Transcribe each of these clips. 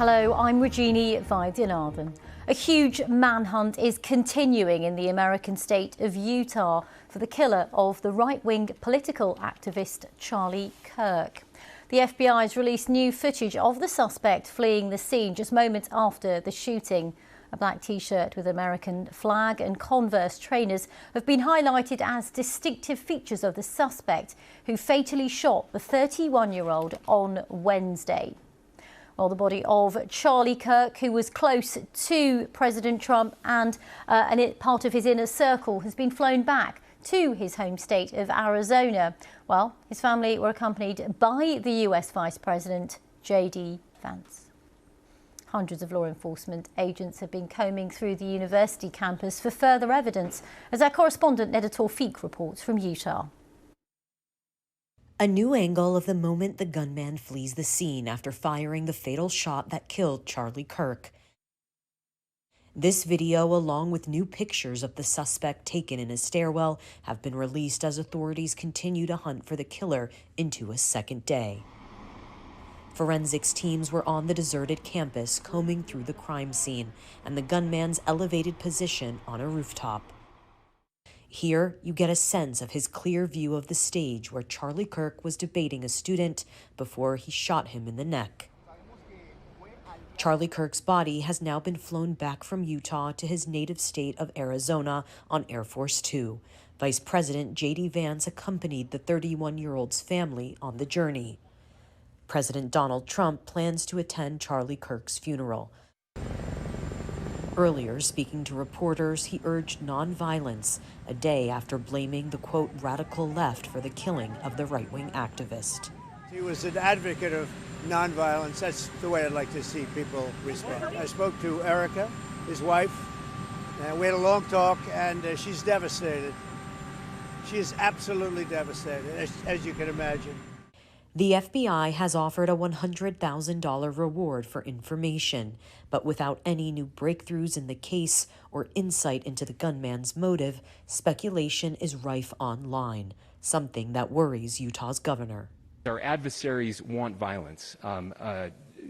Hello, I'm Regini Vaidyanathan. A huge manhunt is continuing in the American state of Utah for the killer of the right-wing political activist Charlie Kirk. The FBI has released new footage of the suspect fleeing the scene just moments after the shooting. A black T-shirt with American flag and Converse trainers have been highlighted as distinctive features of the suspect who fatally shot the 31-year-old on Wednesday. Well, the body of Charlie Kirk, who was close to President Trump and part of his inner circle, has been flown back to his home state of Arizona. Well, his family were accompanied by the US Vice President J.D. Vance. Hundreds of law enforcement agents have been combing through the university campus for further evidence, as our correspondent Neda Tawfiq reports from Utah. A new angle of the moment the gunman flees the scene after firing the fatal shot that killed Charlie Kirk. This video, along with new pictures of the suspect taken in a stairwell, have been released as authorities continue to hunt for the killer into a second day. Forensics teams were on the deserted campus combing through the crime scene and the gunman's elevated position on a rooftop. Here, you get a sense of his clear view of the stage where Charlie Kirk was debating a student before he shot him in the neck. Charlie Kirk's body has now been flown back from Utah to his native state of Arizona on Air Force Two. Vice President J.D. Vance accompanied the 31-year-old's family on the journey. President Donald Trump plans to attend Charlie Kirk's funeral. Earlier, speaking to reporters, he urged nonviolence a day after blaming the, quote, radical left for the killing of the right-wing activist. He was an advocate of nonviolence. That's the way I'd like to see people respond. I spoke to Erica, his wife, and we had a long talk, and she's devastated. She is absolutely devastated, as you can imagine. The FBI has offered a $100,000 reward for information, but without any new breakthroughs in the case or insight into the gunman's motive, speculation is rife online, something that worries Utah's governor. Our adversaries want violence.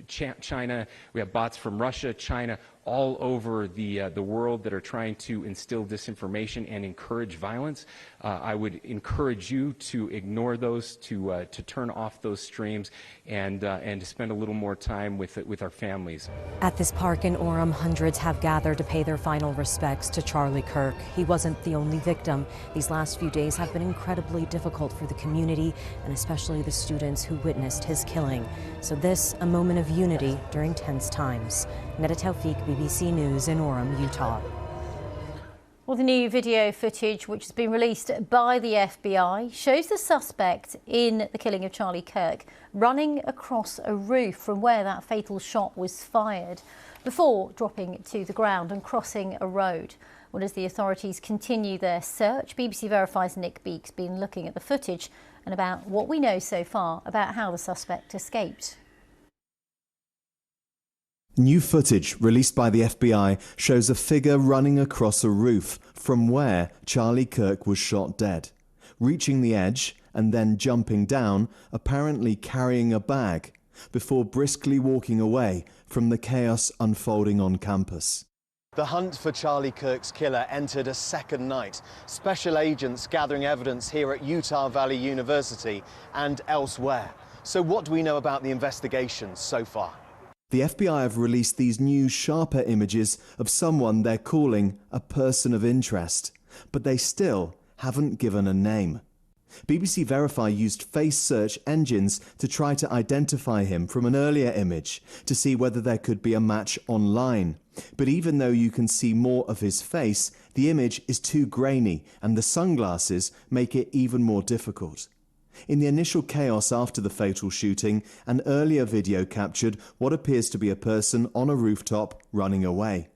China, we have bots from Russia, China, all over the world that are trying to instill disinformation and encourage violence. I would encourage you to ignore those, to turn off those streams, and to spend a little more time with our families. At this park in Orem, hundreds have gathered to pay their final respects to Charlie Kirk. He wasn't the only victim. These last few days have been incredibly difficult for the community, and especially the students who witnessed his killing. So this, a moment of unity during tense times. Neda Tawfiq, BBC News in Orem, Utah. Well, the new video footage, which has been released by the FBI, shows the suspect in the killing of Charlie Kirk running across a roof from where that fatal shot was fired before dropping to the ground and crossing a road. Well, as the authorities continue their search, BBC Verify's Nick Beake's been looking at the footage and about what we know so far about how the suspect escaped. New footage released by the FBI shows a figure running across a roof from where Charlie Kirk was shot dead, reaching the edge and then jumping down, apparently carrying a bag, before briskly walking away from the chaos unfolding on campus. The hunt for Charlie Kirk's killer entered a second night. Special agents gathering evidence here at Utah Valley University and elsewhere. So what do we know about the investigation so far? The FBI have released these new, sharper images of someone they're calling a person of interest, but they still haven't given a name. BBC Verify used face search engines to try to identify him from an earlier image to see whether there could be a match online. But even though you can see more of his face, the image is too grainy and the sunglasses make it even more difficult. In the initial chaos after the fatal shooting, an earlier video captured what appears to be a person on a rooftop running away.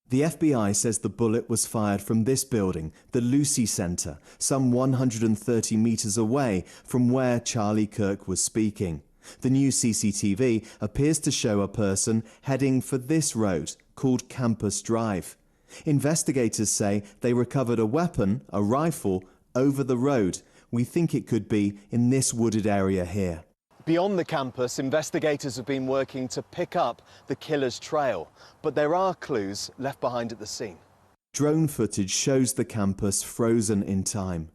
The FBI says the bullet was fired from this building, the Lucy Center, some 130 meters away from where Charlie Kirk was speaking. The new CCTV appears to show a person heading for this road, called Campus Drive. Investigators say they recovered a weapon, a rifle, over the road. We think it could be in this wooded area here. Beyond the campus, investigators have been working to pick up the killer's trail, but there are clues left behind at the scene. Drone footage shows the campus frozen in time.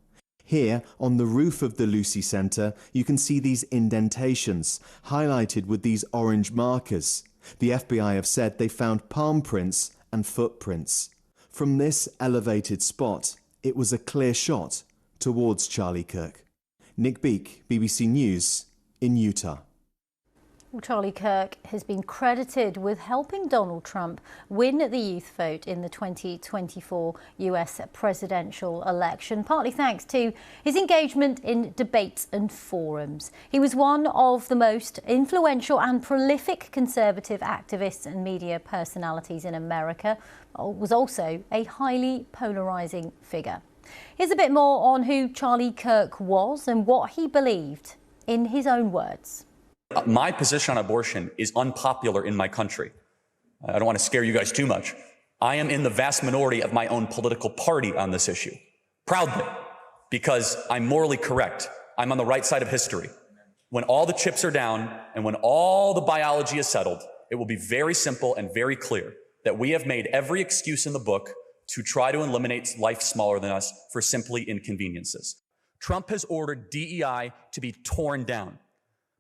Here, on the roof of the Lucy Centre, you can see these indentations, highlighted with these orange markers. The FBI have said they found palm prints and footprints. From this elevated spot, it was a clear shot towards Charlie Kirk. Nick Beak, BBC News, in Utah. Well, Charlie Kirk has been credited with helping Donald Trump win the youth vote in the 2024 US presidential election, partly thanks to his engagement in debates and forums. He was one of the most influential and prolific conservative activists and media personalities in America, was also a highly polarising figure. Here's a bit more on who Charlie Kirk was and what he believed, in his own words. My position on abortion is unpopular in my country. I don't want to scare you guys too much. I am in the vast minority of my own political party on this issue. Proudly, because I'm morally correct. I'm on the right side of history. When all the chips are down and when all the biology is settled, it will be very simple and very clear that we have made every excuse in the book to try to eliminate life smaller than us for simply inconveniences. Trump has ordered DEI to be torn down.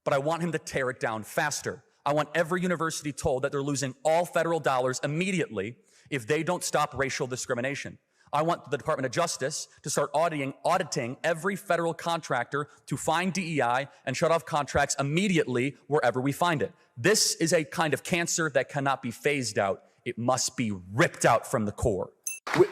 But I want him to tear it down faster. I want every university told that they're losing all federal dollars immediately if they don't stop racial discrimination. I want the Department of Justice to start auditing every federal contractor to find DEI and shut off contracts immediately wherever we find it. This is a kind of cancer that cannot be phased out. It must be ripped out from the core.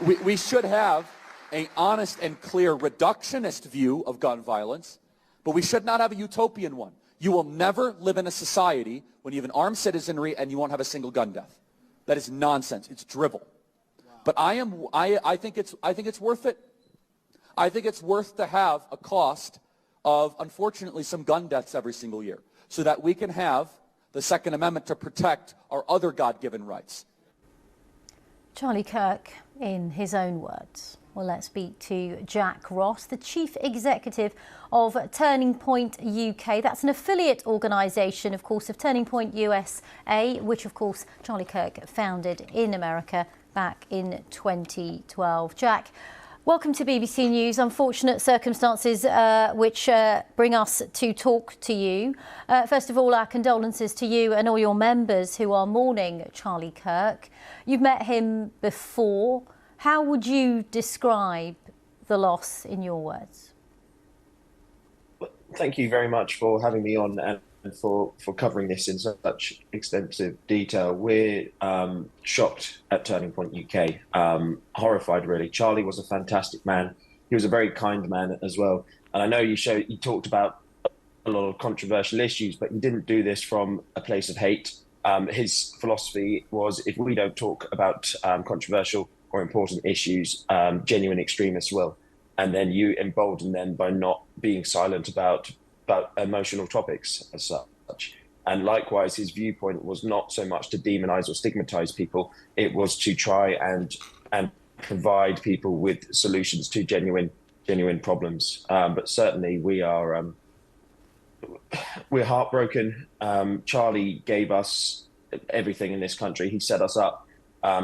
We should have an honest and clear reductionist view of gun violence, but we should not have a utopian one. You will never live in a society when you have an armed citizenry and you won't have a single gun death. That is nonsense. It's drivel. Wow. But I think it's worth it. I think it's worth to have a cost of, unfortunately, some gun deaths every single year so that we can have the Second Amendment to protect our other God-given rights. Charlie Kirk, in his own words. Well, let's speak to Jack Ross, the Chief Executive of Turning Point UK. That's an affiliate organisation, of course, of Turning Point USA, which, of course, Charlie Kirk founded in America back in 2012. Jack, welcome to BBC News. Unfortunate circumstances which bring us to talk to you. First of all, our condolences to you and all your members who are mourning Charlie Kirk. You've met him before. How would you describe the loss in your words? Thank you very much for having me on and for covering this in such extensive detail. We're shocked at Turning Point UK, horrified really. Charlie was a fantastic man. He was a very kind man as well. And I know you talked about a lot of controversial issues, but he didn't do this from a place of hate. His philosophy was, if we don't talk about controversial or important issues, genuine extremists will. And then you embolden them by not being silent about emotional topics as such. And likewise, his viewpoint was not so much to demonize or stigmatize people. It was to try and provide people with solutions to genuine problems. But certainly we're heartbroken. Charlie gave us everything in this country. He set us up.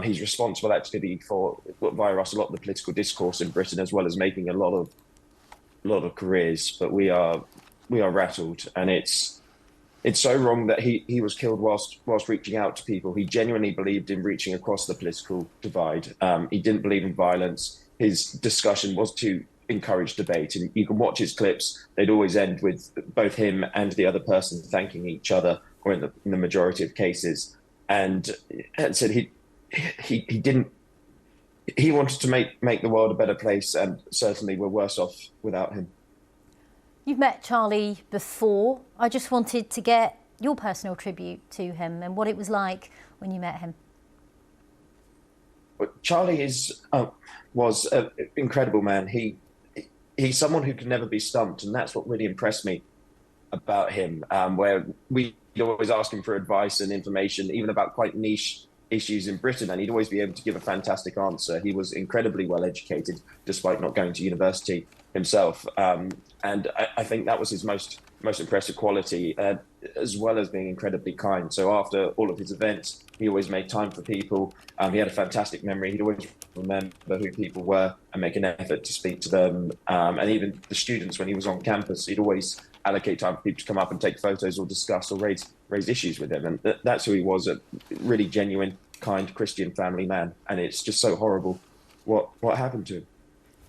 He's responsible actually for, via us, a lot of the political discourse in Britain, as well as making a lot of careers. But we are rattled, and it's so wrong that he was killed whilst reaching out to people. He genuinely believed in reaching across the political divide. He didn't believe in violence. His discussion was to encourage debate, and you can watch his clips. They'd always end with both him and the other person thanking each other, or in the majority of cases, and said he wanted to make the world a better place, and certainly we're worse off without him. You've met Charlie before. I just wanted to get your personal tribute to him and what it was like when you met him. Charlie was an incredible man. He's someone who can never be stumped, and that's what really impressed me about him, where we'd always ask him for advice and information, even about quite niche issues in Britain, and he'd always be able to give a fantastic answer. He was incredibly well educated, despite not going to university himself. And I think that was his most most impressive quality, as well as being incredibly kind. So after all of his events, he always made time for people. He had a fantastic memory. He'd always remember who people were and make an effort to speak to them. And even the students, when he was on campus, he'd always allocate time for people to come up and take photos or discuss or raise issues with him. And that's who he was, a really genuine, kind Christian family man. And it's just so horrible what happened to him.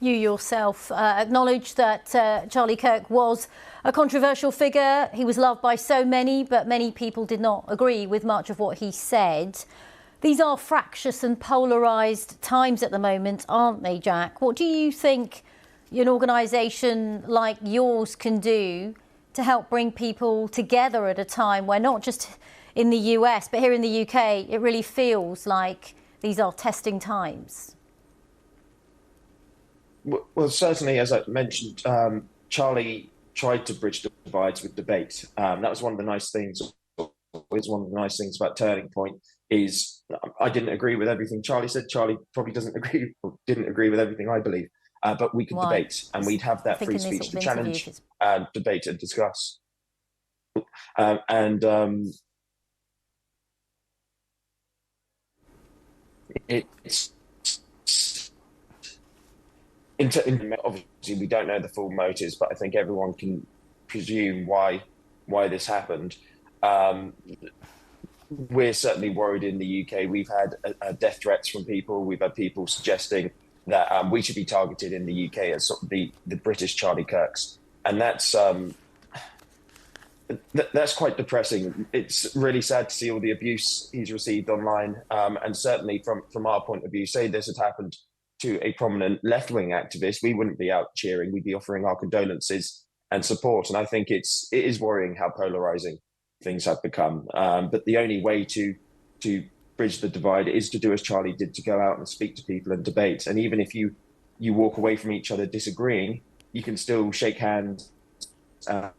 You yourself acknowledge that Charlie Kirk was a controversial figure. He was loved by so many, but many people did not agree with much of what he said. These are fractious and polarised times at the moment, aren't they, Jack? What do you think an organisation like yours can do to help bring people together at a time where, not just in the US, but here in the UK, it really feels like these are testing times? Well, certainly, as I mentioned, Charlie tried to bridge the divides with debate. That was one of the nice things. It's one of the nice things about Turning Point is I didn't agree with everything Charlie said. Charlie probably didn't agree with everything I believe. But we could debate, and we'd have that free speech to challenge, debate, and discuss. It's. Obviously, we don't know the full motives, but I think everyone can presume why this happened. We're certainly worried in the UK. We've had death threats from people. We've had people suggesting that we should be targeted in the UK as sort of the British Charlie Kirks, and that's quite depressing. It's really sad to see all the abuse he's received online, and certainly from our point of view, say this had happened to a prominent left-wing activist, we wouldn't be out cheering. We'd be offering our condolences and support. And I think it is worrying how polarizing things have become. But the only way to bridge the divide is to do as Charlie did, to go out and speak to people and debate. And even if you walk away from each other disagreeing, you can still shake hands and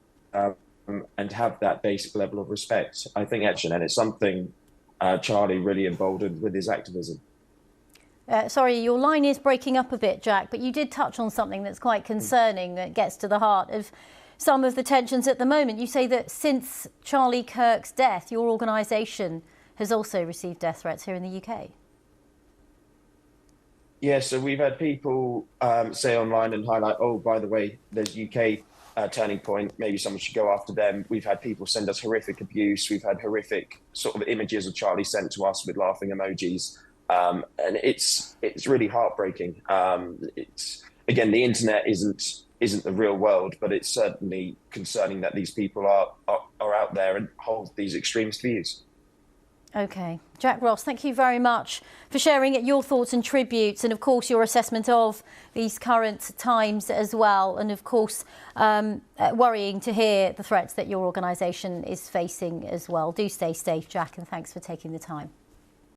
have that basic level of respect. I think action, and it's something Charlie really emboldened with his activism. Sorry, your line is breaking up a bit, Jack, but you did touch on something that's quite concerning that gets to the heart of some of the tensions at the moment. You say that since Charlie Kirk's death, your organisation has also received death threats here in the UK. Yeah, so we've had people say online and highlight, oh, by the way, there's UK Turning Point, maybe someone should go after them. We've had people send us horrific abuse. We've had horrific sort of images of Charlie sent to us with laughing emojis. And it's really heartbreaking. It's, again, the internet isn't the real world, but it's certainly concerning that these people are out there and hold these extremist views. OK. Jack Ross, thank you very much for sharing your thoughts and tributes, and of course your assessment of these current times as well, and of course worrying to hear the threats that your organisation is facing as well. Do stay safe, Jack, and thanks for taking the time.